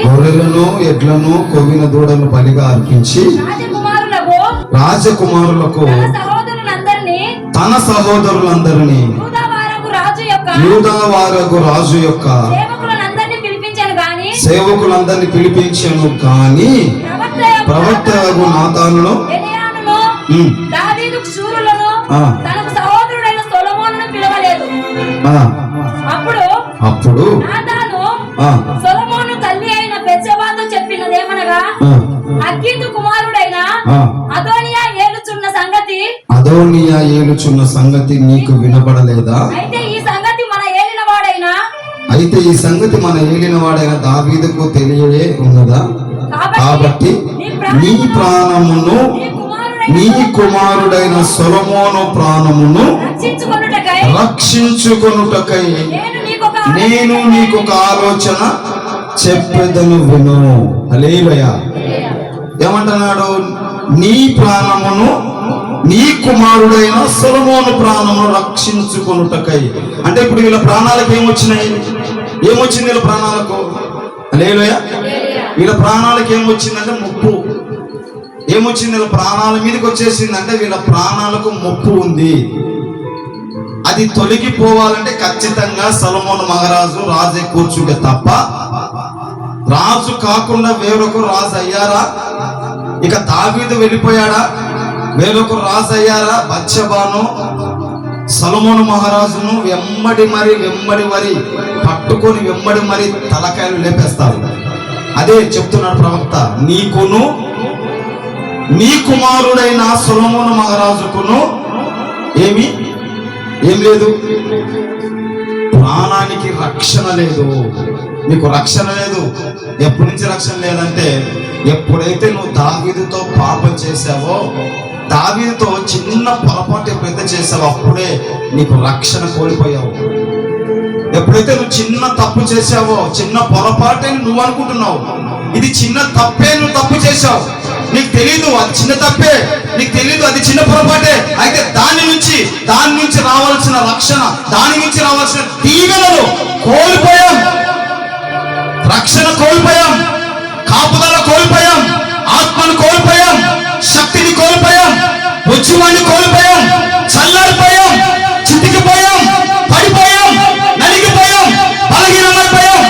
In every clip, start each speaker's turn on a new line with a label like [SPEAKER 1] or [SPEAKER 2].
[SPEAKER 1] గొర్రెలను ఎడ్లను కొవ్విన దూడలను బలిగా అర్పించి
[SPEAKER 2] రాజకుమారులకు తన సహోదరులందరినీ యూదావారగు రాజు యొక్క సేవకులందరినీ పిలిపించను కానీ ప్రవక్తయగు నాతానును అప్పుడు
[SPEAKER 1] సొలొమోను తల్లి అయిన బెత్షెబాతో చెప్పినదేమనగా హగ్గీతు కుమారుడైన అదోనియా ఏలుచున్న సంగతి నీకు వినబడలేదా? అయితే ఈ సంగతి మన ఏలినవాడైన దావీదుకు తెలియే ఉన్నదా? కాబట్టి నీ ప్రాణమును నీ కుమారుడైన సొలొమోను ప్రాణమును రక్షించుకొనుటకై నేను నీకు ఒక ఆలోచన చెప్పెదను, విను. హల్లెలూయా. ఏమంటున్నాడు? నీ ప్రాణమును నీ కుమారుడైన సొలొమోను ప్రాణమును రక్షించుకొనుటకై. అంటే ఇప్పుడు వీళ్ళ ప్రాణాలకు ఏమొచ్చినాయి? ఏమొచ్చింది వీళ్ళ ప్రాణాలకు? హల్లెలూయా. వీళ్ళ ప్రాణాలకు ఏమొచ్చిందంటే ముప్పు. ఏమొచ్చింది? వీళ్ళ ప్రాణాల మీదకి వచ్చేసిందంటే వీళ్ళ ప్రాణాలకు ముప్పు ఉంది. అది తొలగిపోవాలంటే ఖచ్చితంగా సొలొమోను మహారాజు రాజే కూర్చుంటే తప్ప రాజు కాకుండా వేరొకరు రాజు అయ్యారా? ఇక దావీదు వెళ్ళిపోయాడా? వేరొకరు రాజు అయ్యారా? బత్షెబాను సొలొమోను మహారాజును వెంబడి మరి పట్టుకొని వెంబడి మరి తలకాయలు లేపేస్తారు. అదే చెప్తున్నాడు ప్రవక్త, నీకును నీ కుమారుడైన సొలొమోను మహారాజుకును ఏం లేదు, ప్రాణానికి రక్షణ లేదు. నీకు రక్షణ లేదు. ఎప్పటి నుంచి రక్షణ లేదంటే ఎప్పుడైతే నువ్వు దావీదుతో పాపం చేసావో, దావీదుతో చిన్న పొరపాటు ఎప్పుడైతే చేసావో అప్పుడే నీకు రక్షణ కోల్పోయావు. ఎప్పుడైతే నువ్వు చిన్న తప్పు చేసావో, చిన్న పొరపాటే నువ్వు అనుకుంటున్నావు, ఇది చిన్న తప్పే, నువ్వు తప్పు చేసావు, నీకు తెలీదు అది చిన్న తప్పే, నీకు తెలీదు అది చిన్న పొరపాటే. అయితే దాని నుంచి రావాల్సిన రక్షణ, దాని నుంచి రావాల్సిన దీవెనలు కోల్పోయాం, రక్షణ కోల్పోయాం, కాపుదల కోల్పోయాం, ఆత్మను కోల్పోయాం, శక్తిని కోల్పోయాం, ఉద్యమాన్ని కోల్పోయాం, చల్లారిపోయాం, చితికిపోయాం, పడిపోయాం, నలిగిపోయాం, బలహీనమైపోయాం.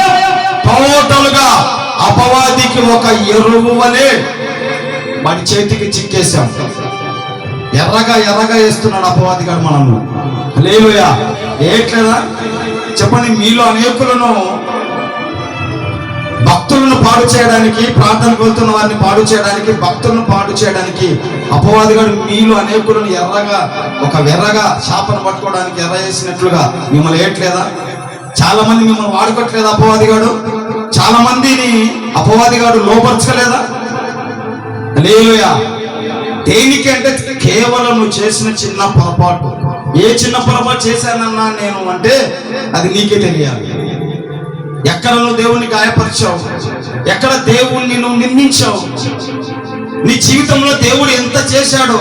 [SPEAKER 1] టోటల్గా అపవాదికి ఒక ఎరువు వలె వాడి చేతికి చిక్కేశాం. ఎర్రగా వేస్తున్నాడు అపవాది గారు మనల్ని. హల్లెలూయా. ఏట్లేదా చెప్పండి? మీలో అనేకులను భక్తులను పాడు చేయడానికి, ప్రార్థనకు వెళ్తున్న వారిని పాడు చేయడానికి, భక్తులను పాడు చేయడానికి అపవాది గారు మీలో అనేకులను ఒక వెర్రగా చేపను పట్టుకోవడానికి ఎర్ర వేసినట్లుగా మిమ్మల్ని ఏట్లేదా? చాలా మంది మిమ్మల్ని వాడుకోవట్లేదా అపవాది గారు? చాలా మందిని అపవాది గారు లోపరచలేదా? హల్లెలూయా. దేనికి అంటే కేవలం నువ్వు చేసిన చిన్న పొరపాటు. ఏ చిన్న పొరపాటు చేశానన్నా నేను అంటే అది నీకే తెలియాలి. ఎక్కడ నువ్వు దేవుణ్ణి గాయపరిచావు, ఎక్కడ దేవుణ్ణి నువ్వు నిందించావు, నీ జీవితంలో దేవుడు ఎంత చేశాడు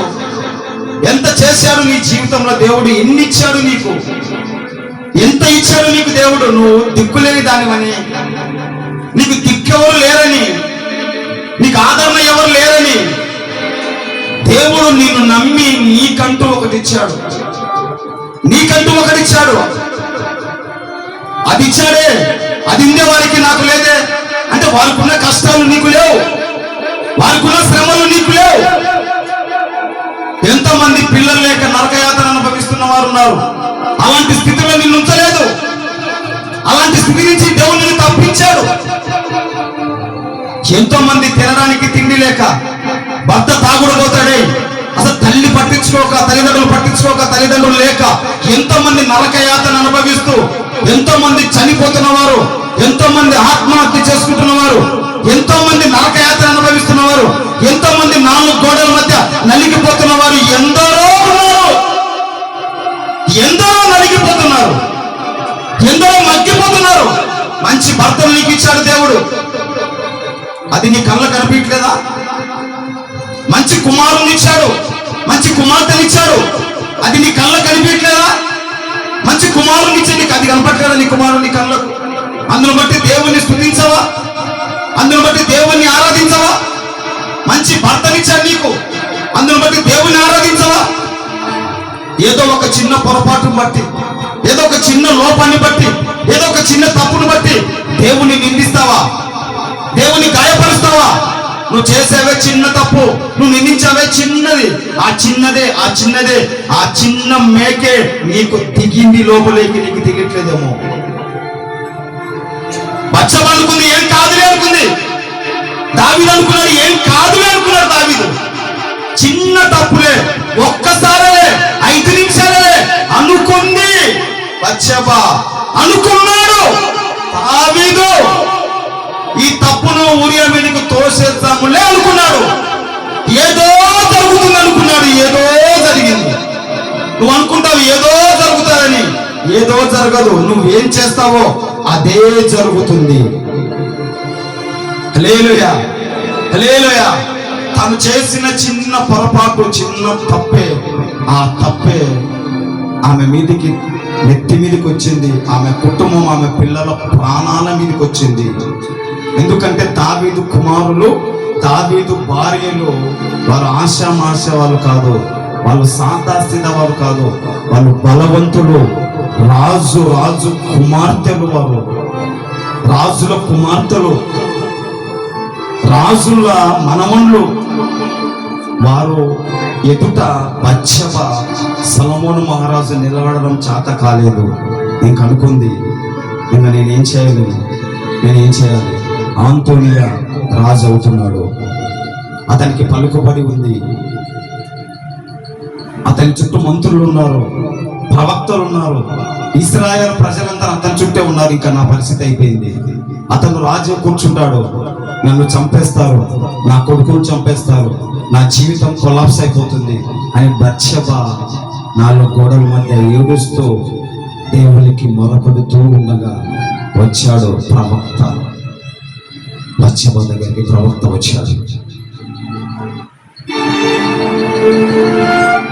[SPEAKER 1] నీ జీవితంలో దేవుడు ఎన్ని ఇచ్చాడు, నీకు ఎంత ఇచ్చాడు నీకు దేవుడు. నువ్వు దిక్కులేని దానివని, నీకు దిక్కెవరు లేరని, నీకు ఆదరణ ఎవరు లేరని దేవుడు నిన్ను నమ్మి నీకంటూ ఒకటిచ్చాడు. అది ఇచ్చాడే, అది ఉండే వారికి నాకు లేదే అంటే వారికున్న కష్టాలు నీకు లేవు, వారికున్న శ్రమలు నీకు లేవు. ఎంతమంది పిల్లలు లేక నరకయాతన అనుభవిస్తున్న వారు ఉన్నారు. అలాంటి స్థితిలో నిన్ను ఉంచలేదు. అలాంటి స్థితి నుంచి దేవుడు నిన్ను తప్పించాడు. ఎంతో మంది తినడానికి తిండి లేక, భర్త తాగుడుపోతాడే, అసలు తల్లిదండ్రులు పట్టించుకోక తల్లిదండ్రులు లేక ఎంతో మంది నరకయాతన అనుభవిస్తూ, ఎంతో మంది చనిపోతున్న వారు, ఎంతో మంది ఆత్మహత్య చేసుకుంటున్నవారు, ఎంతో మంది నరకయాతన అనుభవిస్తున్నవారు, ఎంతో మంది 4 గోడల మధ్య నలిగిపోతున్న వారు ఎందరో ఉన్నారు. ఎందరో నలిగిపోతున్నారు, ఎందరో మగ్గిపోతున్నారు. మంచి భర్తలు నీకు ఇచ్చాడు దేవుడు, అది నీ కళ్ళ కనిపించలేదా? మంచి కుమారుని ఇచ్చాడు, మంచి కుమార్తెనిచ్చాడు, అది నీ కళ్ళ కనిపించలేదా? మంచి కుమారుని ఇచ్చి నీకు అది కనపట్టలేదా? నీ కుమారుని కళ్ళకు అందును బట్టి దేవుణ్ణి స్తుతించవా? అందును బట్టి దేవుణ్ణి ఆరాధించవా? మంచి భర్తనిచ్చాడు నీకు, అందును బట్టి దేవుణ్ణి ఆరాధించవా? ఏదో ఒక చిన్న పొరపాటును బట్టి, ఏదో ఒక చిన్న లోపాన్ని బట్టి, ఏదో ఒక చిన్న తప్పును బట్టి దేవుణ్ణి నిందిస్తావా? దేవుని గాయపరుస్తావా? నువ్వు చేసేవే చిన్న తప్పు, నువ్వు నిందించావే చిన్నది. ఆ చిన్న మేకే నీకు దిగింది లోపలికి, నీకు దిగట్లేదేమో. బచ్చబ అనుకుంది ఏం కాదులే అనుకుంది. దావీదు అనుకున్నాడు ఏం కాదులే అనుకున్నాడు. దావీదు చిన్న తప్పులే, ఒక్కసారే 5 నిమిషాలే అనుకుంది బచ్చబ, అనుకున్నాడు దావీదు. ఈ తప్పును ఊరియా మీదకు తోసేద్దాములే అనుకున్నాడు. ఏదో జరుగుతుంది అనుకున్నాడు, ఏదో జరిగింది. నువ్వు అనుకుంటావు ఏదో జరుగుతుందని, ఏదో జరగదు. నువ్వేం చేస్తావో అదే జరుగుతుంది. హల్లెలూయా, హల్లెలూయా. తను చేసిన చిన్న పొరపాటు, చిన్న తప్పే, ఆ తప్పే ఆమె మీదికి, నెత్తి మీదకి వచ్చింది. ఆమె కుటుంబం, ఆమె పిల్లల ప్రాణాల మీదకి వచ్చింది. ఎందుకంటే దావీదు కుమారులు, దావీదు భార్యలు వారు ఆశామాష వాళ్ళు కాదు, వాళ్ళు సాదాస్థిత వారు కాదు, వాళ్ళు బలవంతులు, రాజు కుమార్తెలు, వారు రాజుల కుమార్తెలు, రాజుల మనమన్లు. వారు ఎదుట బచ్చబ సొలొమోను మహారాజు నిలబడడం చేత కాలేదు. ఇంక అనుకుంది, ఇంకా నేనేం చేయాలి? ఆంతోనియా రాజు అవుతున్నాడు, అతనికి పలుకుబడి ఉంది, అతని చుట్టూ మంత్రులు ఉన్నారు, ప్రవక్తలు ఉన్నారు, ఇశ్రాయేలు ప్రజలంతా అతని చుట్టే ఉన్నారు. ఇంకా నా పరిస్థితి అయిపోయింది. అతను రాజు కూర్చుంటాడు, నన్ను చంపేస్తారు, నా కొడుకును చంపేస్తారు, నా జీవితం కొలాప్స్ అయిపోతుంది అని బచ్చబ 4 గోడల మధ్య ఏడుస్తూ దేవునికి మొరపెడుతూ ఉండగా వచ్చాడు ప్రవక్త. బచ్చబ దగ్గరికి ప్రవక్త వచ్చాడు.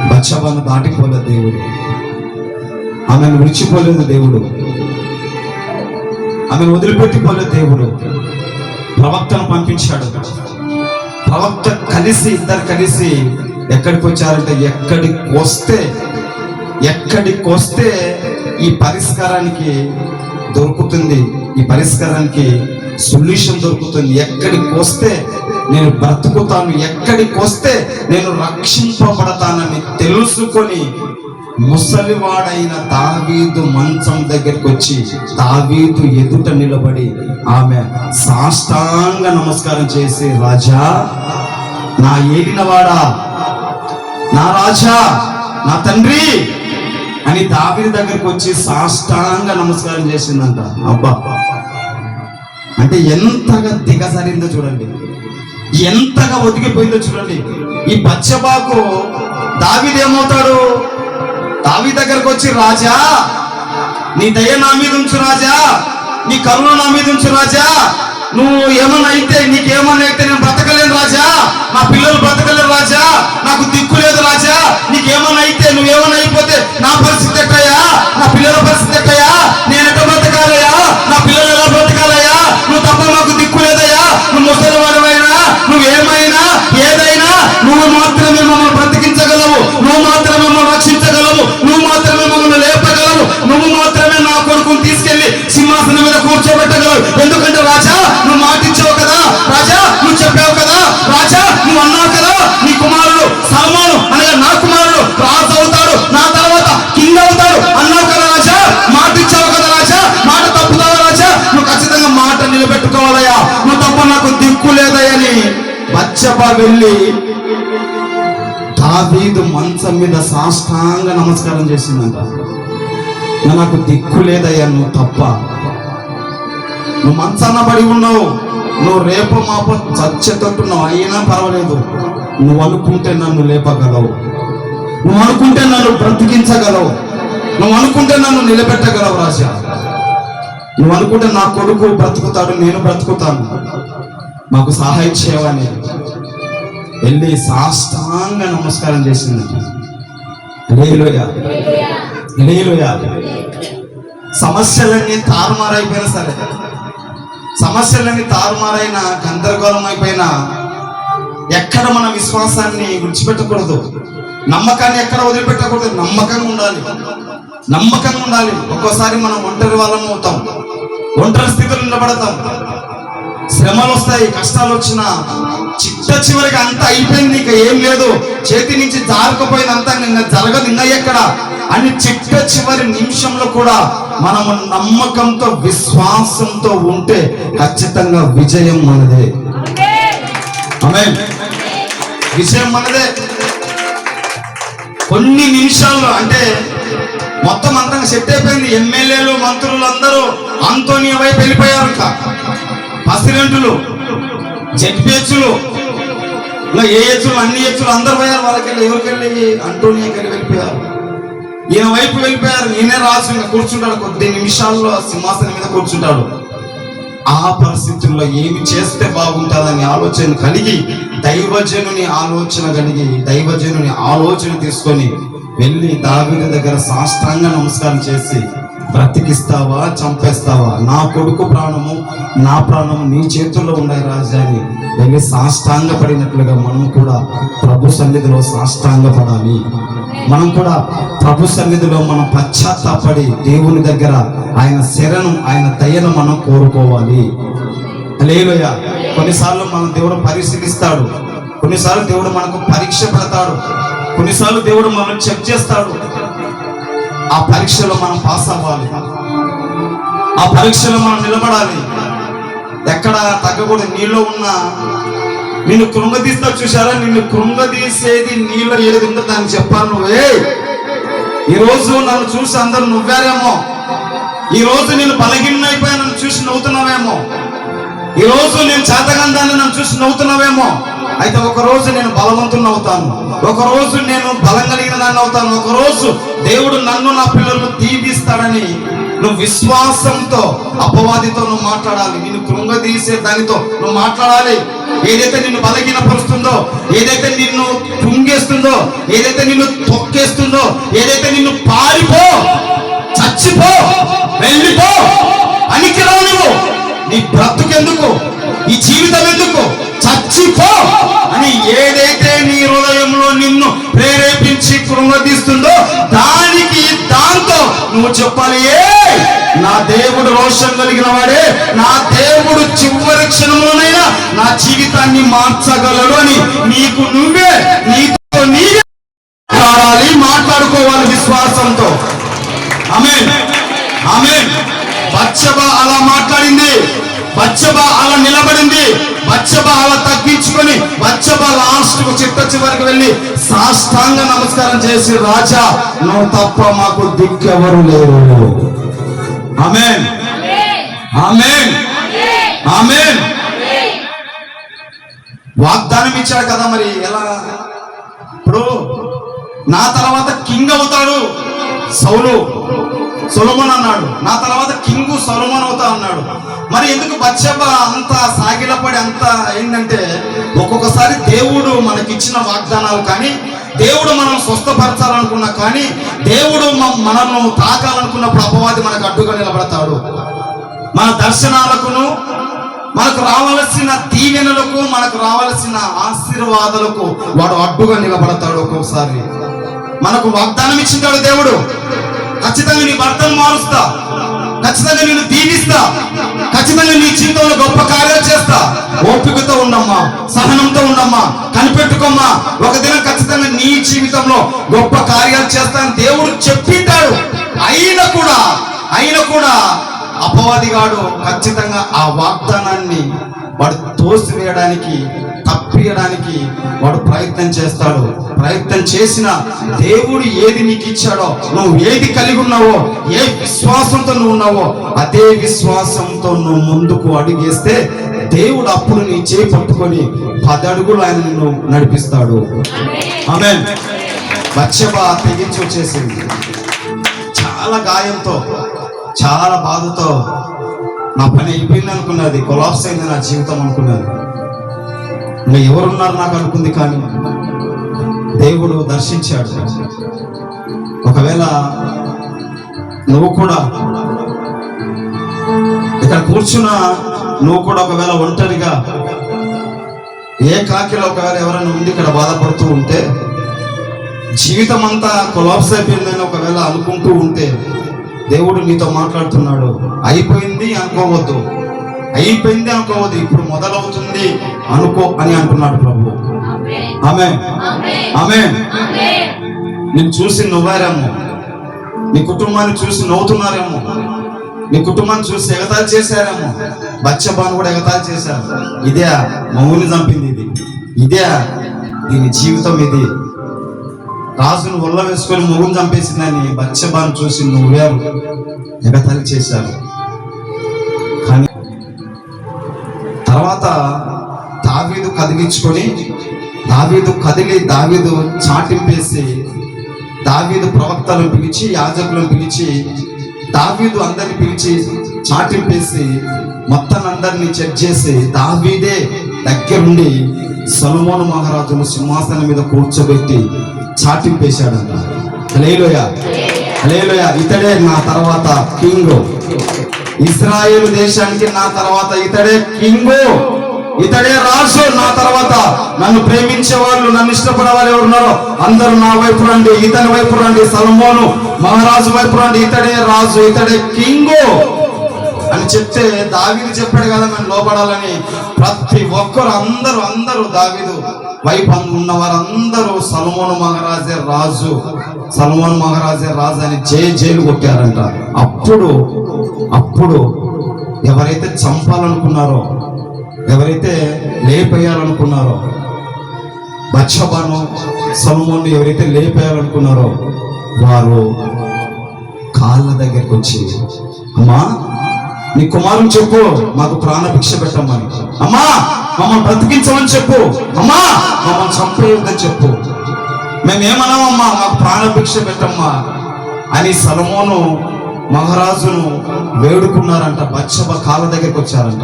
[SPEAKER 1] బచ్చబను దాటిపోలేదు దేవుడు, ఆమెను విడిచిపోలేదు దేవుడు, ఆమెను వదిలిపెట్టిపోలేదు దేవుడు. ప్రవక్తను పంపించాడు. ప్రవక్త ఇద్దరు కలిసి ఎక్కడికి వచ్చారంటే, ఎక్కడికి వస్తే ఈ పరిష్కారానికి దొరుకుతుంది, ఈ పరిష్కారానికి సొల్యూషన్ దొరుకుతుంది. ఎక్కడికి వస్తే నేను బ్రతుకుతాను, ఎక్కడికి వస్తే నేను రక్షింపబడతానని తెలుసుకొని ముసలివాడైన దావీదు మంచం దగ్గరికి వచ్చి దావీదు ఎదుట నిలబడి ఆమె సాష్టాంగ నమస్కారం చేసి, రాజా, నా ఏలినవాడా, నా రాజా, నా తండ్రి అని దావీదు దగ్గరికి వచ్చి సాష్టాంగ నమస్కారం చేసిందంట. అబ్బా, అంటే ఎంతగా దిగజారిందో చూడండి, ఎంతగా ఒదిగిపోయిందో చూడండి. ఈ బచ్చబాకు దావీదు ఏమవుతాడు? దావీదు దగ్గరకు వచ్చి, రాజా, నీ దయ నా మీద ఉంచు రాజా, నీ కరుణ నా మీద ఉంచు రాజా, నువ్వు ఏమన్నా అయితే, నీకేమన్నా అయితే నేను బ్రతకలేను రాజా, నా పిల్లలు బ్రతకలేరు రాజా, నాకు దిక్కు లేదు రాజా, నీకేమన్నా అయితే, నువ్వేమన్నా అయిపోతే నా పరిస్థితి ఎట్టయ్యా, నా పిల్లల పరిస్థితి ఎట్టయ్యా, నేను ఎట్ట బ్రతకాలయ్యా, నా పిల్లలు ఎలా బ్రతకాలయ్యా, నువ్వు తప్ప నాకు దిక్కు లేదయ్యా, నువ్వు ముసలివాడమైనా, నువ్వేమైనా ఏదైనా నువ్వు మాత్రమే మమ్మల్ని బ్రతికించగలవు, నువ్వు మాత్రమే మమ్మల్ని రక్షించగలవు, నువ్వు మాత్రమే మమ్మల్ని లేపగలవు, నువ్వు మాత్రమే నా కొడుకుని తీసుకెళ్లి సింహాసనం మీద కూర్చోబెట్టగలవు. ఎందుకంటే రాజా, నువ్వు మాటిచ్చావు కదా రాజా, నువ్వు చెప్పావు కదా రాజా, నువ్వు అన్నావు కదా నీ కుమారుడు సొలొమోను అనగా నా కుమారుడు రాజు అవుతాడు, నా తర్వాత కింగ్ అవుతాడు అన్నావు కదా రాజా, మాటిచ్చావు కదా రాజా, మాట తప్పుతావు రాజా, నువ్వు ఖచ్చితంగా మాట నిలబెట్టుకోవాలయ్యా, నువ్వు తప్ప నాకు దిక్కు లేదయ్యని బచ్చబ వెళ్ళి దావీదు మంచం మీద సాష్టాంగ నమస్కారం చేసిందంట. నాకు దిక్కు లేదయ్యా, నువ్వు తప్ప, నువ్వు మంచాన పడి ఉన్నావు, నువ్వు రేపు మాప చచ్చేటట్టున్నావు, అయినా పర్వాలేదు, నువ్వు అనుకుంటే నన్ను లేపగలవు, నువ్వు అనుకుంటే నన్ను బ్రతికించగలవు, నువ్వు అనుకుంటే నన్ను నిలబెట్టగలవు రాజా, నువ్వు అనుకుంటే నా కొడుకు బ్రతుకుతాడు, నేను బ్రతుకుతాను, మాకు సహాయం చేయవని వెళ్ళి సాష్టాంగ నమస్కారం చేసింది. హల్లెలూయా, హల్లెలూయా. సమస్యలన్నీ తారుమారైపోయినా సరే, సమస్యలన్నీ తారుమారైన గందరగోళం అయిపోయినా ఎక్కడ మన విశ్వాసాన్ని విడిచిపెట్టకూడదు, నమ్మకాన్ని ఎక్కడ వదిలిపెట్టకూడదు. నమ్మకంగా ఉండాలి, నమ్మకంగా ఉండాలి. ఒక్కోసారి మనం ఒంటరి వాళ్ళం అవుతాం, ఒంటరి స్థితిలో నిలబడతాం, శ్రమలు వస్తాయి, కష్టాలు వచ్చినా చిట్ట చివరికి అంతా అయిపోయింది, ఇంకా ఏం లేదు, చేతి నుంచి జారుకుపోయింది, అంతా నిన్న జరగదు, ఇంకా ఎక్కడ అని చిట్ట చివరి నిమిషంలో కూడా మనము నమ్మకంతో విశ్వాసంతో ఉంటే ఖచ్చితంగా విజయం మనదే. ఆమేన్. విజయం మనదే. కొన్ని నిమిషాల్లో అంటే మొత్తం అంతా సెట్ అయిపోయింది. ఎమ్మెల్యేలు మంత్రులు అందరూ ఆంటోనియా వైపు వెళ్ళిపోయారు, ఇంకా ప్రెసిడెంట్లు జడ్పీహెచ్లు ఇలా ఏ హెచ్లు అన్ని హెచ్లు అందరు పోయారు. వాళ్ళకెళ్ళి ఎవరికెళ్ళి ఆంటోనియాకి వెళ్ళిపోయారు, ఈయన వైపు వెళ్ళిపోయారు. ఈయనే రాజు, ఇంకా కూర్చుంటాడు, కొద్ది నిమిషాల్లో సింహాసనం మీద కూర్చుంటాడు. ఆ పరిస్థితుల్లో ఏమి చేస్తే బాగుంటుందని ఆలోచన కలిగి దైవజనుని ఆలోచన తీసుకొని వెళ్ళి దావీదు దగ్గర సాష్టాంగ నమస్కారం చేసి, బ్రతికిస్తావా చంపేస్తావా, నా కొడుకు ప్రాణము నా ప్రాణము నీ చేతుల్లో ఉన్నాయి రాజా అని వెళ్ళి సాష్టాంగ పడినట్లుగా మనం కూడా ప్రభు సన్నిధిలో సాష్టాంగ పడాలి. మనం కూడా ప్రభు సన్నిధిలో మనం పశ్చాత్తాపడి దేవుని దగ్గర ఆయన శరణు ఆయన దయను మనం కోరుకోవాలి. హల్లెలూయా. కొన్నిసార్లు మనం దేవుడు పరిశీలిస్తాడు, కొన్నిసార్లు దేవుడు మనకు పరీక్ష పెడతాడు, కొన్నిసార్లు దేవుడు మనం చెక్ చేస్తాడు. ఆ పరీక్షలో మనం పాస్ అవ్వాలి, ఆ పరీక్షలో మనం నిలబడాలి, ఎక్కడ తగ్గకూడదు. నీలో ఉన్న నిన్ను కృంగదీస్తా చూసారా, నిన్ను కృంగదీసేది నీలో ఏది ఉందో దాన్ని చెప్పాను. నువ్వే ఈరోజు నన్ను చూసి అందరూ నువ్వారేమో, ఈరోజు నేను బలహీనైపోయి నన్ను చూసి నవ్వుతున్నావేమో, ఈరోజు నేను చేతగందాన్ని నన్ను చూసి నవ్వుతున్నావేమో. అయితే ఒకరోజు నేను బలవంతుని అవుతాను, ఒకరోజు నేను బలం కలిగిన దాన్ని అవుతాను, ఒకరోజు దేవుడు నన్ను నా పిల్లలను దీవిస్తాడని నువ్వు విశ్వాసంతో అపవాదితో నువ్వు మాట్లాడాలి. నిన్ను కృంగదీసే దానితో నువ్వు మాట్లాడాలి. ఏదైతే నిన్ను బలహీనపరుస్తుందో, ఏదైతే నిన్ను కృంగేస్తుందో, ఏదైతే నిన్ను తొక్కేస్తుందో, ఏదైతే నిన్ను పారిపో, చచ్చిపో, వెళ్ళిపో, పనికిరావు నువ్వు, నీ బ్రతుకెందుకు, ఈ జీవితం ఎందుకు, చచ్చిపో అని ఏదైతే నీ హృదయంలో నిన్ను ప్రేరేపించి కృంగదీస్తుందో దాంతో నువ్వు చెప్పాలి, నా దేవుడు రోషం కలిగిన వాడే, నా దేవుడు చివరి క్షణంలోనైనా నా జీవితాన్ని మార్చగలడు అని నీకు నువ్వే నీతో నీవే మాట్లాడుకోవాలి విశ్వాసంతో. ఆమేన్, ఆమేన్. బత్షెబా అలా మాట్లాడింది, బత్షెబా అలా నిలబడింది, బత్షెబా అలా తగ్గించుకొని బత్షెబా లాస్ట్ చిట్ట చివరికి వెళ్ళి సాష్టాంగ నమస్కారం చేసి, రాజా నువ్వు తప్ప మాకు దిక్కెవరు లేరు. ఆమేన్, ఆమేన్, ఆమేన్. వాగ్దానం ఇచ్చాడు కదా, మరి ఎలా? ఇప్పుడు నా తర్వాత కింగ్ అవుతాడు సౌలు, సొలొమోన్ అన్నాడు, నా తర్వాత కింగు సొలొమోన్ అవుతా అన్నాడు. మరి ఎందుకు బత్షెబా అంత సాగిలపడి అంత ఏంటంటే, ఒక్కొక్కసారి దేవుడు మనకిచ్చిన వాగ్దానాలు కానీ, దేవుడు మనం స్వస్థపరచాలనుకున్నా కానీ, దేవుడు మనల్ని తాకాలనుకున్నప్పుడు అపవాది మనకు అడ్డుగా నిలబడతాడు. మన దర్శనాలకును, మనకు రావాల్సిన దీవెనలకు, మనకు రావాల్సిన ఆశీర్వాదాలకు వాడు అడ్డుగా నిలబడతాడు. ఒక్కొక్కసారి మనకు వాగ్దానం ఇచ్చింటాడు దేవుడు, ఖచ్చితంగా నీ భర్తను మారుస్తా, ఖచ్చితంగా నేను దీవిస్తా, ఖచ్చితంగా నీ జీవితంలో గొప్ప కార్యాలు చేస్తా, ఓపికతో ఉండమ్మా, సహనంతో ఉండమ్మా, కనిపెట్టుకోమ్మా, ఒక దినం ఖచ్చితంగా నీ జీవితంలో గొప్ప కార్యాలు చేస్తానని దేవుడు చెప్పింటాడు. అయినా కూడా అపవాదిగాడు ఖచ్చితంగా ఆ వాగ్దానాన్ని వాడు తోసివేయడానికి, తప్పియడానికి వాడు ప్రయత్నం చేస్తాడు. ప్రయత్నం చేసిన దేవుడు ఏది నీకు ఇచ్చాడో, నువ్వు ఏది కలిగి ఉన్నావో, ఏ విశ్వాసంతో నువ్వు ఉన్నావో అదే విశ్వాసంతో నువ్వు ముందుకు అడుగేస్తే దేవుడు అప్పుడు నీ చేయి పట్టుకొని 10 అడుగులు ఆయన నిన్ను నడిపిస్తాడు. ఆమేన్. బత్షెబా తెగించి వచ్చేసింది, చాలా గాయంతో, చాలా బాధతో, నా పని అయిపోయింది అనుకున్నది, కొలాప్స్ అయింది నా జీవితం అనుకున్నది, ఇంకా ఎవరున్నారు నాకు అనుకుంది. కానీ దేవుడు దర్శించాడు. ఒకవేళ నువ్వు కూడా ఇక్కడ కూర్చున్న నువ్వు కూడా ఒకవేళ ఒంటరిగా ఏ కాకిలో ఒకవేళ ఎవరైనా ఉండి ఇక్కడ బాధపడుతూ ఉంటే, జీవితం అంతా కొలాప్స్ అయిపోయిందని ఒకవేళ అనుకుంటూ ఉంటే, దేవుడు నీతో మాట్లాడుతున్నాడు. అయిపోయింది అనుకోవద్దు, అయిపోయింది అనుకోవద్దు, ఇప్పుడు మొదలవుతుంది అనుకో అని అంటున్నాడు ప్రభు. ఆమేన్, ఆమేన్. నేను చూసి నవ్వారేమో, నీ కుటుంబాన్ని చూసి నవ్వుతున్నారేమో, నీ కుటుంబాన్ని చూసి ఎగతాళి చేశారేమో. బచ్చబాను కూడా ఎగతాళి చేశారు. ఇదే మౌని చంపింది, ఇదే దీని జీవితం, ఇది రాజును ఒళ్ళ వేసుకొని మొగుని చంపేసిందని బచ్చబాను చూసి నవ్వారు, ఎగతాళి చేశారు. కానీ తర్వాత దావీదు కదిలించుకొని, దావీదు చాటింపేసి, దావీదు ప్రవక్తలను పిలిచి, యాజకులను పిలిచి, దావీదు అందరిని పిలిచి చాటింపేసి మొత్తం అందరినీ చెక్ చేసి దావీదే దగ్గరుండి సొలొమోను మహారాజును సింహాసనం మీద కూర్చోబెట్టి చాటింపేశాడంట. హల్లెలూయా, హల్లెలూయా. ఇతడే నా తర్వాత కింగ్, ఇశ్రాయేలు దేశానికి నా తర్వాత ఇతడే కింగ్, ఇతడే రాజు. నా తర్వాత నన్ను ప్రేమించే వాళ్ళు, నన్ను ఇష్టపడే వాళ్ళు ఎవరున్నారో అందరూ నా వైపు రండి, ఇతని వైపు రండి, సొలొమోను మహారాజు వైపు రండి, ఇతడే రాజు, ఇతడే కింగ్ అని చెప్తే, దావీదు చెప్పాడు కదా మేము లోపడాలని. ప్రతి ఒక్కరు అందరూ దావీదు వైపు ఉన్న వారందరూ సొలొమోను మహారాజే రాజు, సొలొమోను మహారాజే రాజు అని జైలు కొట్టారంట. అప్పుడు ఎవరైతే చంపాలనుకున్నారో, ఎవరైతే లేపేయాలనుకున్నారో, బత్షెబాను సొలొమోను ఎవరైతే లేపేయాలనుకున్నారో, వారు కాళ్ళ దగ్గరికి వచ్చి, అమ్మా నీ కుమారుని చెప్పు మాకు ప్రాణభిక్ష పెట్టమ్మని, అమ్మా మమ్మల్ని బ్రతికించమని చెప్పు, అమ్మా మమ్మల్ని చంపేయొద్దని చెప్పు, మేమేమన్నామమ్మా మాకు ప్రాణభిక్ష పెట్టమ్మా అని సొలొమోను మహారాజును వేడుకున్నారంట. బత్షెబా కాళ్ళ దగ్గరికి వచ్చారంట.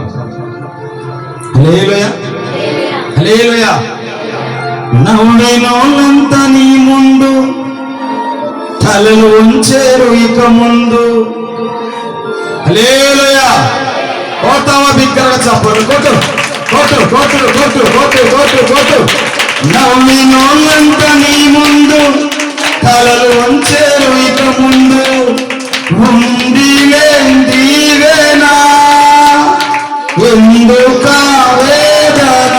[SPEAKER 1] హల్లెలూయా, హల్లెలూయా. నవ్వినోళ్ళంత నీ ముందు తలలు ఉంచేరు ఇక ముందు. హల్లెలూయా. కోటవ బిగ్గరగా చెప్పరు, కొట్టు కొట్టు కొట్టు కొట్టు కొట్టు కొట్టు కొట్టు. నవ్వినోళ్ళంత నీ ముందు తలలు ఉంచేరు ఇక ముందు. ఉందివేనా ఎందుక వేదన,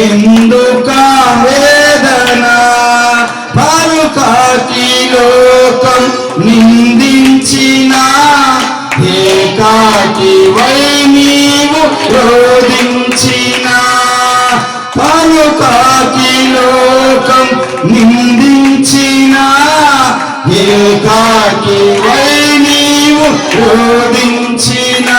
[SPEAKER 1] ఎందుక వేదన, పలుకాకి లోకం నిందించిన ఏకాకి వై నీవు రోధించిన, పలుకాకి లోకం నిందించిన ఏకాకి వై నీవు రోధించిన.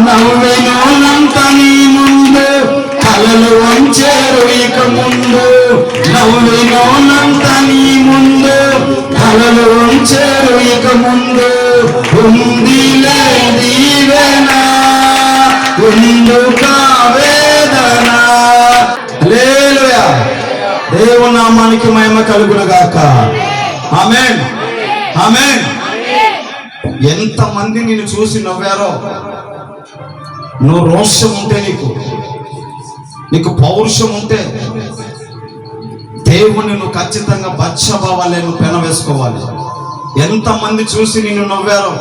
[SPEAKER 1] నవ్వెనోళ్ళంత నీ ముందు తలలు వంచేరు ఇక ముందు. నవ్వెనోళ్ళంత నీ ముందు తలలు వంచేరు ఇక ముందు. ఉందిలే దీవెనా ఎందుక వేదన. హల్లెలూయా. దేవుని నామానికి మహిమ కలుగును గాక. ఆమేన్, ఆమేన్. ఎంతమంది నిన్ను చూసి నవ్వారో, నువ్వు రోషం ఉంటే, నీకు పౌరుషం ఉంటే, దేవుని నువ్వు ఖచ్చితంగా బత్షెబా వలె నువ్వు పెన వేసుకోవాలి. ఎంతమంది చూసి నిన్ను నవ్వారో,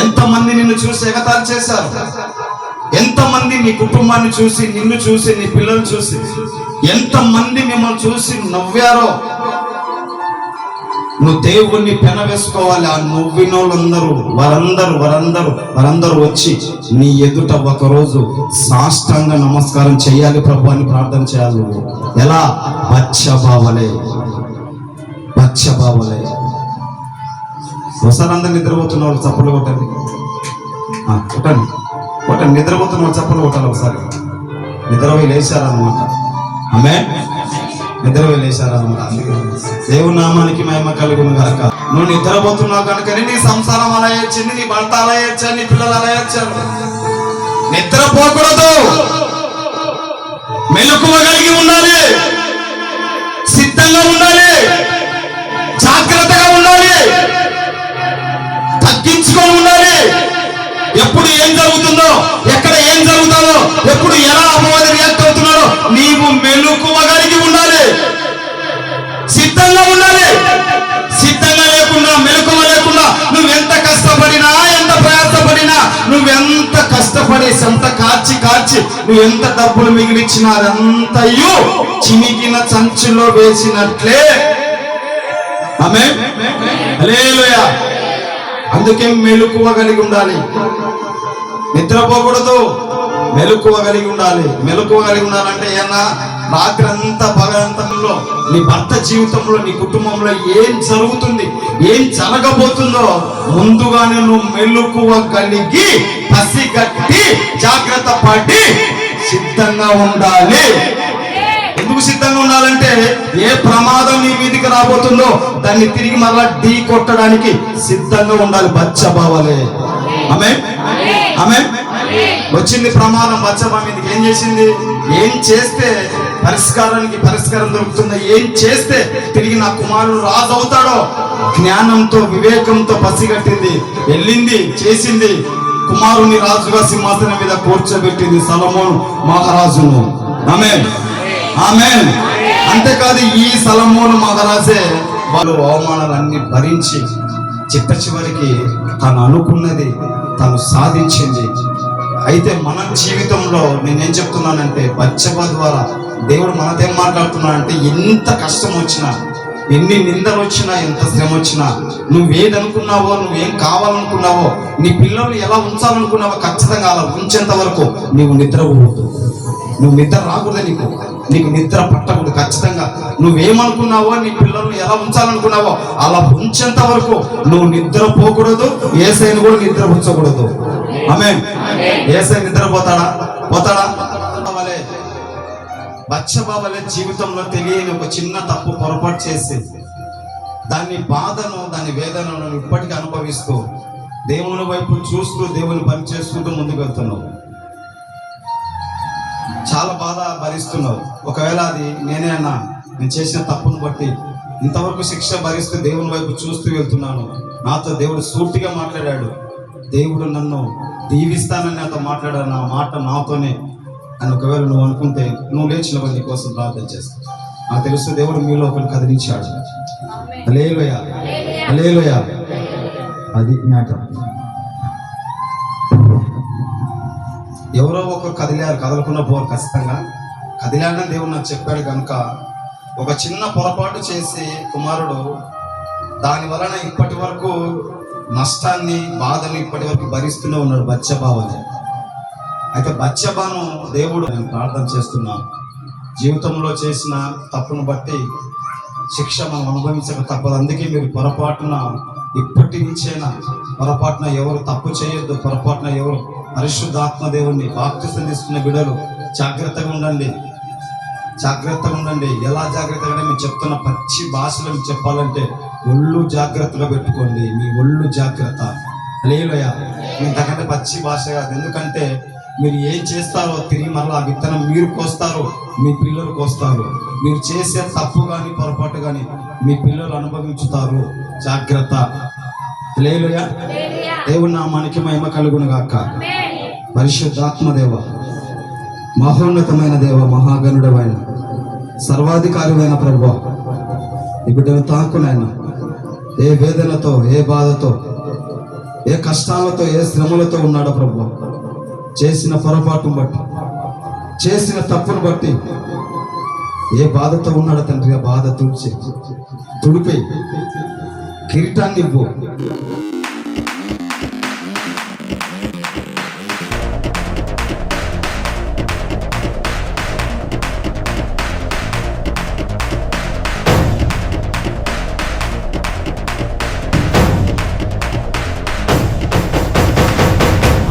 [SPEAKER 1] ఎంతమంది నిన్ను చూసి ఎగతాళి చేశారు, ఎంతమంది నీ కుటుంబాన్ని చూసి, నిన్ను చూసి, నీ పిల్లలు చూసి ఎంతమంది మిమ్మల్ని చూసి నవ్వారో, నువ్వు దేవుణ్ణి పెన వేసుకోవాలి. ఆ నవ్వినోళ్ళందరూ వారందరూ వచ్చి నీ ఎదుట ఒకరోజు సాష్టాంగ నమస్కారం చేయాలి ప్రభు అని ప్రార్థన చేయాలి. ఎలా? బత్షెబా వలె. ఒకసారి అందరు నిద్రపోతున్న వాళ్ళు చప్పలు కొట్టండి, కొట్టండి. నిద్రపోతున్న వాళ్ళు చప్పలు కొట్టాలి. ఒకసారి నిద్రపోయి లేచారన్నమాట. ఆమేన్. నిద్ర వెళ్ళేశారు అనమాట. దేవుని నామానికి మహిమ కలుగును గాక. నువ్వు నిద్రపోతున్నావు కనుకనే నీ సంసారం అలా ఏడ్చింది, నీ భర్త అలా ఏడ్చారు, నీ పిల్లలు అలా ఏడ్చారు. నిద్రపోకూడదు, మెలకువ కలిగి ఉండాలి, సిద్ధంగా ఉండాలి, జాగ్రత్తగా ఉండాలి, తగ్గించుకొని ఉండాలి. ఎప్పుడు ఏం జరుగుతుందో, ఎక్కడ ఏం జరుగుతుందో, ఎప్పుడు ఎలా అపవాది రియాక్ట్ అవుతున్నాడో నీవు మెలకువ కలిగి ఉండాలి, సిద్ధంగా ఉండాలి. సిద్ధంగా లేకుండా, మెలకువ లేకుండా నువ్వెంత కష్టపడినా, ఎంత ప్రయాసపడినా, నువ్వెంత కష్టపడి ఎంత కార్చి నువ్వెంత డబ్బులు మిగిలిచ్చినా అదంతయు చినిగిన సంచులో వేసినట్లే. ఆమేన్, హల్లెలూయా. అందుకే మెలకువ కలిగి ఉండాలి, నిద్రపోకూడదు, మెలకువ కలిగి ఉండాలి. మెలకువ కలిగి ఉండాలంటే ఏమన్నా రాత్రి అంతా పగలంతంలో నీ భర్త జీవితంలో, నీ కుటుంబంలో ఏం జరుగుతుంది, ఏం జరగబోతుందో ముందుగానే నువ్వు మెలకువ కలిగి పసిగట్టి జాగ్రత్త పడి సిద్ధంగా ఉండాలి. ఎందుకు సిద్ధంగా ఉండాలంటే ఏ ప్రమాదం నీ మీదికి రాబోతుందో దాన్ని తిరిగి మళ్ళా ఢీ కొట్టడానికి సిద్ధంగా ఉండాలి. బచ్చబావలే. ఆమేన్, ఆమేన్. వచ్చింది ప్రమాదం బచ్చబా మీదకి. ఏం చేసింది? ఏం చేస్తే పరిష్కారం దొరుకుతుందో, ఏం చేస్తే తిరిగి నా కుమారుడు రాజు అవుతాడో జ్ఞానంతో, వివేకంతో పసిగట్టింది, వెళ్ళింది, చేసింది. కుమారుని రాజుగా సింహాసనం మీద కూర్చోబెట్టింది సొలొమోను మహారాజును. ఆమేన్, ఆమేన్. అంతేకాదు, ఈ సొలొమోను మహారాజే వాళ్ళు అవమానాలన్నీ భరించి చిట్ట చివరికి తను అనుకున్నది తను సాధించింది. అయితే మన జీవితంలో నేనేం చెప్తున్నానంటే బచ్చబా ద్వారా దేవుడు మనతో ఏం మాట్లాడుతున్నాడంటే ఎంత కష్టం వచ్చినా, ఎన్ని నిందలు వచ్చినా, ఎంత శ్రమ వచ్చినా, నువ్వేదనుకున్నావో, నువ్వేం కావాలనుకున్నావో, నీ పిల్లల్ని ఎలా ఉంచాలనుకున్నావో ఖచ్చితంగా అలా ఉంచేంత వరకు నీవు నిద్రపోవద్దు. నువ్వు నిద్ర రాకూడదు, నీకు నిద్ర పట్టకూడదు. ఖచ్చితంగా నువ్వేమనుకున్నావో, నీ పిల్లల్ని ఎలా ఉంచాలనుకున్నావో అలా ఉంచేంత వరకు నువ్వు నిద్రపోకూడదు. యేసయ్యను కూడా నిద్ర ఉంచకూడదు. ఆమేన్. యేసయ్య నిద్రపోతాడా? పోతాడా? బచ్చబా వలె జీవితంలో తెలియని ఒక చిన్న తప్పు పొరపాటు చేసి దాని బాధను, దాని వేదనను ఇప్పటికీ అనుభవిస్తూ దేవుని వైపు చూస్తూ దేవుని పని చేసుకుంటూ ముందుకు వెళ్తున్నావు. చాలా బాధ భరిస్తున్నావు. ఒకవేళ అది నేనే అన్నా, నేను చేసిన తప్పును బట్టి ఇంతవరకు శిక్ష భరిస్తూ దేవుని వైపు చూస్తూ వెళ్తున్నాను. నాతో దేవుడు సూటిగా మాట్లాడాడు, దేవుడు నన్ను దీవిస్తానని నాతో మాట్లాడాడు, నా మాట నాతోనే అని ఒకవేళ నువ్వు అనుకుంటే నువ్వు లేచిన నీ కోసం ప్రార్థన చేస్తావు. నాకు తెలుసు దేవుడు మీలో ఒకరిని కదిలించాడు. హల్లెలూయా, హల్లెలూయా. అది మ్యాటర్. ఎవరో ఒకరు కదిలారు, కదలకుండా పోరు. ఖచ్చితంగా కదిలాడని దేవుడు నాకు చెప్పాడు కనుక ఒక చిన్న పొరపాటు చేసి కుమారుడు దాని వలన ఇప్పటి వరకు నష్టాన్ని, బాధని ఇప్పటి వరకు భరిస్తూనే ఉన్నాడు బచ్చబా వలె. అయితే బచ్చబాను దేవుడు, నేను ప్రార్థన చేస్తున్నాను, జీవితంలో చేసిన తప్పును బట్టి శిక్ష మనం అనుభవించక తప్పదు. అందుకే మీరు పొరపాటున ఇప్పటి నుంచైనా పొరపాటున ఎవరు తప్పు చేయొద్దు. పొరపాటున ఎవరు పరిశుద్ధాత్మ దేవుణ్ణి బాప్తిసం తీసుకున్న బిడ్డలు జాగ్రత్తగా ఉండండి, జాగ్రత్తగా ఉండండి. ఎలా జాగ్రత్తగా మీరు చెప్తున్న పచ్చి భాషలో మీకు చెప్పాలంటే ఒళ్ళు జాగ్రత్తగా పెట్టుకోండి. మీ ఒళ్ళు జాగ్రత్త. హల్లెలూయా. ఇంతకంటే పచ్చి భాష కాదు. ఎందుకంటే మీరు ఏం చేస్తారో తిరిగి మళ్ళీ ఆ విత్తనం మీరు కోస్తారు, మీ పిల్లలు కోస్తారు. మీరు చేసే తప్పు కానీ పొరపాటు కానీ మీ పిల్లలు అనుభవించుతారు. జాగ్రత్త. హల్లెలూయా. దేవుని నామానికి మహిమ కలుగును గాక. పరిశుద్ధాత్మదేవ, మహోన్నతమైన దేవ, మహాగణుడమైన సర్వాధికారిమైన ప్రభువా, ఈ బిడ్డను తాకునైనా ఏ వేదనతో, ఏ బాధతో, ఏ కష్టాలతో, ఏ శ్రమలతో ఉన్నాడో ప్రభువా, చేసిన పొరపాటును బట్టి, చేసిన తప్పును బట్టి ఏ బాధతో ఉన్నాడో తండ్రి, ఆ బాధ తుడిపి కిరీటాన్ని ఇవ్వు.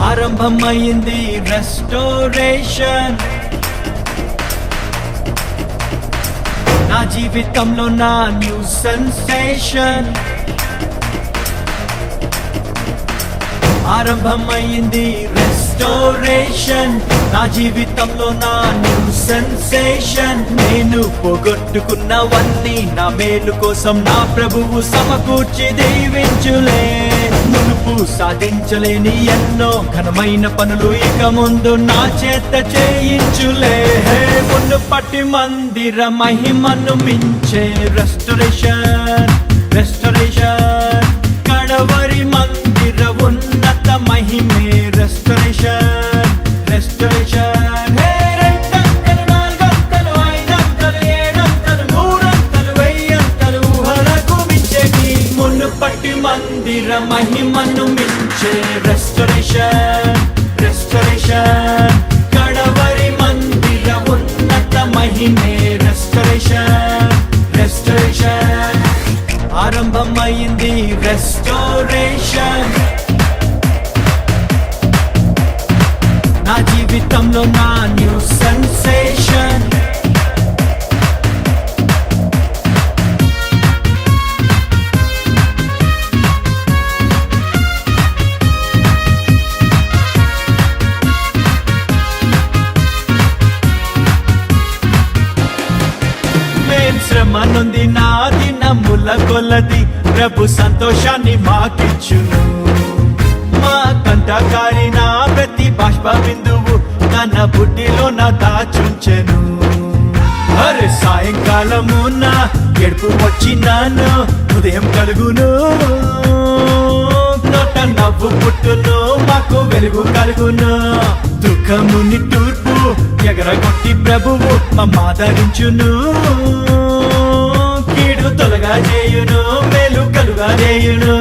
[SPEAKER 3] ఆరంభమైంది రెస్టోరేషన్, నా జీవితంలో నా న్యూ సెన్సేషన్ ఆరంభమైంది రెస్టోరేషన్. నా జీవితంలో నా న్యూ సెన్సేషన్. నేను పోగొట్టుకున్నవన్నీ నా మేలు కోసం నా ప్రభువు సమకూర్చి దీవించులే. మునుపు సాధించలేని ఎన్నో ఘనమైన పనులు ఇక ముందు నా చేత చేయించులే. మునుపటి మందిర మహిమను మించే రెస్టోరేషన్ రెస్టోరేషన్. కడవరి మందిర ఉన్నత మహిమే రెస్టోరేషన్ రెస్టోరేషన్. రెండంతలు నాలుగంతలు ఐదంతలు ఏడంతలు నూరంతలు వెయ్యంతలు ఊహలకు మించేటి మునుపటి మందిర మహిమను మించే రెస్టోరేషన్ రెస్టోరేషన్. కడవరి మందిర ఉన్నత మహిమే రెస్టోరేషన్ రెస్టోరేషన్. ఆరంభమైంది రెస్టోరేషన్. నా జీవితంలో నా న్యూ సెన్సేషన్. శ్రమ నొంది నా దినముల కొలది ప్రభు సంతోషాన్ని మాకిచ్చును. మా కంటకారి నా ప్రతి బాష్ప బిందువు తన బుడ్డిలో నా దాచుంచెను. అరే సాయంకాలము నా ఎడుపు వచ్చినాను ఉదయం కలుగును. నోట నవ్వు పుట్టును మాకు వెలుగు కలుగును. దుఃఖముని తూర్పు ఎగరగొట్టి ప్రభువు మమ్మాదరించును. కీడు తొలగా చేయును మేలు కలుగా చేయును.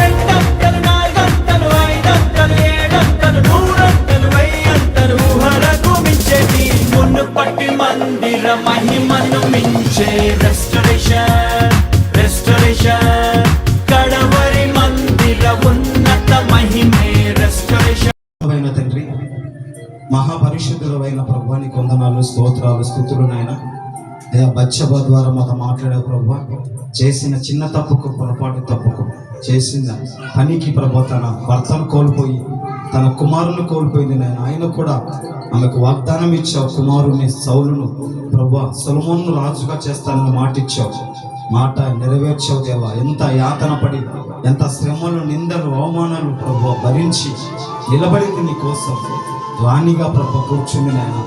[SPEAKER 3] రెండంతలు నాలుగంతలు ఐదంతలు ఏడంతలు నూరంతలు వెయ్యంతలు ఊహలకు మించేటి మునుపటి మందిర మహిమను మించే రెస్టోరేషన్ రెస్టోరేషన్. కడవరి మందిర ఉన్నత మహిమే రెస్టోరేషన్.
[SPEAKER 2] తండ్రి, మహాపరిశుద్ధుడైన ప్రభువా నీకు వందనాలు, స్తోత్రాలు, స్తుతులు నాయన. బత్షెబ ద్వారా మాతో మాట్లాడే ప్రభువా, చేసిన చిన్న తప్పుకు పొరపాటు తప్పుకు చేసిన పనికి ప్రభు తన భర్తను కోల్పోయి తన కుమారుని కోల్పోయింది నాయన. ఆయన కూడా ఆమెకు వాగ్దానం ఇచ్చావు, కుమారుని సౌలును ప్రభు సొలొమోనును రాజుగా చేస్తానని మాట ఇచ్చావు. మాట నెరవేర్చావు దేవా. ఎంత యాతన పడి ఎంత శ్రమలు నిందలు అవమానాలు ప్రభు భరించి నిలబడింది నీ కోసం. రాణిగా ప్రభు కూర్చుంది నాయన.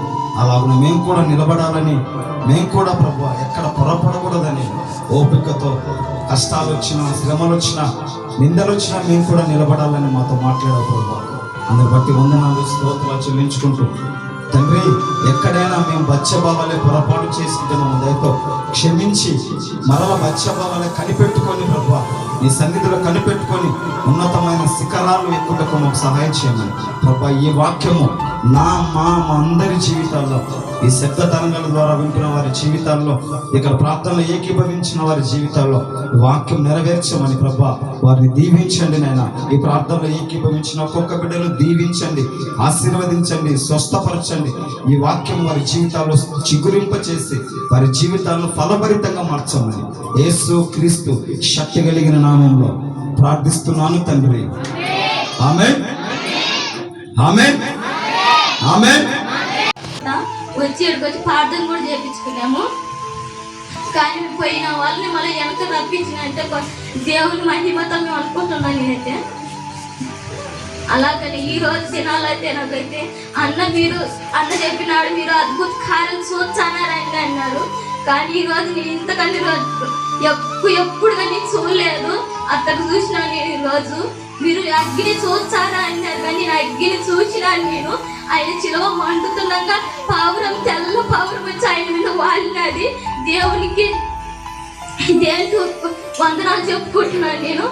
[SPEAKER 2] అలాగే మేము కూడా నిలబడాలని, మేము కూడా ప్రభు ఎక్కడ పొరపడకూడదని ఓపికతో కష్టాలు వచ్చినా శ్రమలు వచ్చినా నిందలు వచ్చినా మేము కూడా నిలబడాలని మాతో మాట్లాడావు ప్రభు. అందుని బట్టి వందనాలు స్తోత్రాలు చెల్లించుకుంటూ తండ్రి, ఎక్కడైనా మేము బత్షెబ వలె పొరపాటు చేసింటే మమ్మల్ని దయతో క్షమించి మరల బత్షెబ వలె కనిపెట్టుకొని ప్రభు నీ సన్నిధిలో కనిపెట్టుకొని ఉన్నతమైన శిఖరాలు ఎక్కుటకు మాకు సహాయం చేయమని ప్రభు. ఈ వాక్యము మా అందరి జీవితాల్లో, ఈ శబ్ద తరంగాల ద్వారా వింటున్న వారి జీవితాల్లో, ఇక్కడ ప్రార్థనలు ఏకీభవించిన వారి జీవితాల్లో వాక్యం నెరవేర్చమని ప్రభు వారిని దీవించండి నాయన. ఈ ప్రార్థనలో ఏకీభవించిన ఒక్కొక్క బిడ్డను దీవించండి, ఆశీర్వదించండి, స్వస్థపరచండి. ఈ వాక్యం వారి జీవితాల్లో చిగురింపచేసి వారి జీవితాలను ఫలభరితంగా మార్చమని యేసు క్రీస్తు శక్తి కలిగిన నామంలో ప్రార్థిస్తున్నాను తండ్రి. ఆమేన్ ఆమేన్ ఆమేన్.
[SPEAKER 4] వచ్చి ప్రార్థన కూడా చేయించుకున్నాము. కానీ పోయిన వాళ్ళని మళ్ళీ వెనక రప్పించినట్టే దేవుని మహిమతో మేము అనుకుంటున్నాను నేనైతే. అలాగని ఈ రోజు దినాలైతే నాకైతే అన్న చెప్పినాడు మీరు అద్భుత కార్యాలు చూచానారని అన్నారు. కానీ ఈ రోజు నేను ఇంతకంటే ఎప్పుడు కానీ చూడలేదు. అతను చూసినాను నేను. ఈరోజు మీరు అగ్గిని చూచారా అన్నారు, కానీ నేను అగ్గిని చూసినాను. నేను ఆయన చిలువ మండుతుండగా పావురం తెల్ల పావురం వచ్చి ఆయన మీద వాలినది. దేవునికి వందనాలు చెప్పుకుంటున్నాను నేను.